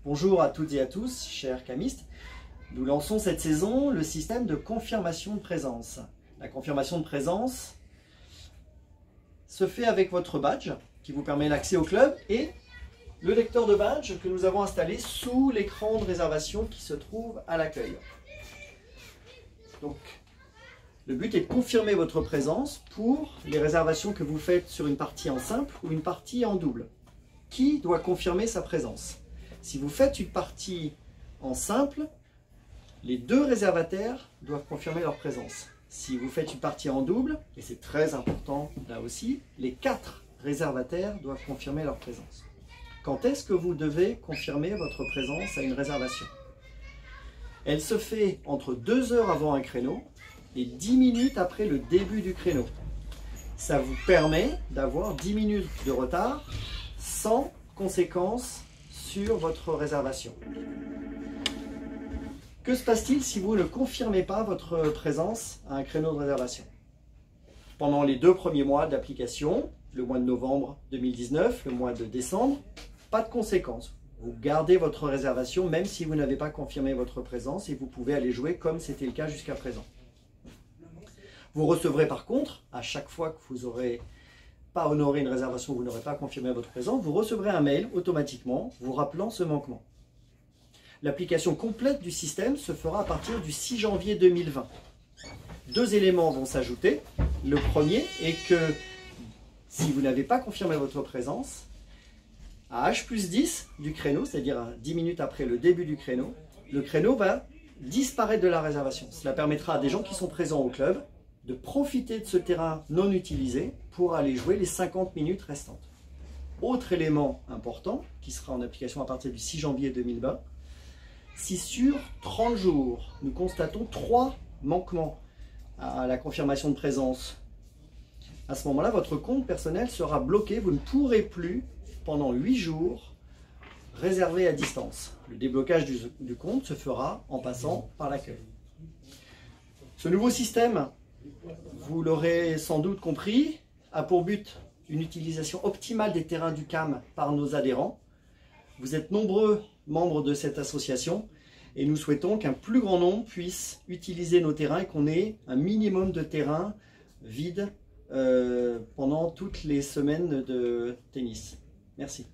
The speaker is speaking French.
Bonjour à toutes et à tous, chers camistes. Nous lançons cette saison le système de confirmation de présence. La confirmation de présence se fait avec votre badge qui vous permet l'accès au club et le lecteur de badge que nous avons installé sous l'écran de réservation qui se trouve à l'accueil. Donc, le but est de confirmer votre présence pour les réservations que vous faites sur une partie en simple ou une partie en double. Qui doit confirmer sa présence? Si vous faites une partie en simple, les deux réservataires doivent confirmer leur présence. Si vous faites une partie en double, et c'est très important là aussi, les 4 réservataires doivent confirmer leur présence. Quand est-ce que vous devez confirmer votre présence à une réservation? Elle se fait entre 2 heures avant un créneau et 10 minutes après le début du créneau. Ça vous permet d'avoir 10 minutes de retard sans conséquence sur votre réservation. Que se passe-t-il si vous ne confirmez pas votre présence à un créneau de réservation? Pendant les 2 premiers mois d'application, le mois de novembre 2019, le mois de décembre, pas de conséquences. Vous gardez votre réservation même si vous n'avez pas confirmé votre présence et vous pouvez aller jouer comme c'était le cas jusqu'à présent. Vous recevrez par contre, à chaque fois que vous n'aurez pas honoré une réservation, vous n'aurez pas confirmé votre présence, vous recevrez un mail automatiquement vous rappelant ce manquement. L'application complète du système se fera à partir du 6 janvier 2020. 2 éléments vont s'ajouter. Le premier est que si vous n'avez pas confirmé votre présence, à H+10 du créneau, c'est-à-dire 10 minutes après le début du créneau, le créneau va disparaître de la réservation. Cela permettra à des gens qui sont présents au club de profiter de ce terrain non utilisé pour aller jouer les 50 minutes restantes. Autre élément important, qui sera en application à partir du 6 janvier 2020, si sur 30 jours, nous constatons 3 manquements à la confirmation de présence, à ce moment-là, votre compte personnel sera bloqué. Vous ne pourrez plus, pendant 8 jours, réserver à distance. Le déblocage du compte se fera en passant par l'accueil. Ce nouveau système, vous l'aurez sans doute compris, a pour but une utilisation optimale des terrains du CAM par nos adhérents. Vous êtes nombreux membres de cette association et nous souhaitons qu'un plus grand nombre puisse utiliser nos terrains et qu'on ait un minimum de terrains vides pendant toutes les semaines de tennis. Merci.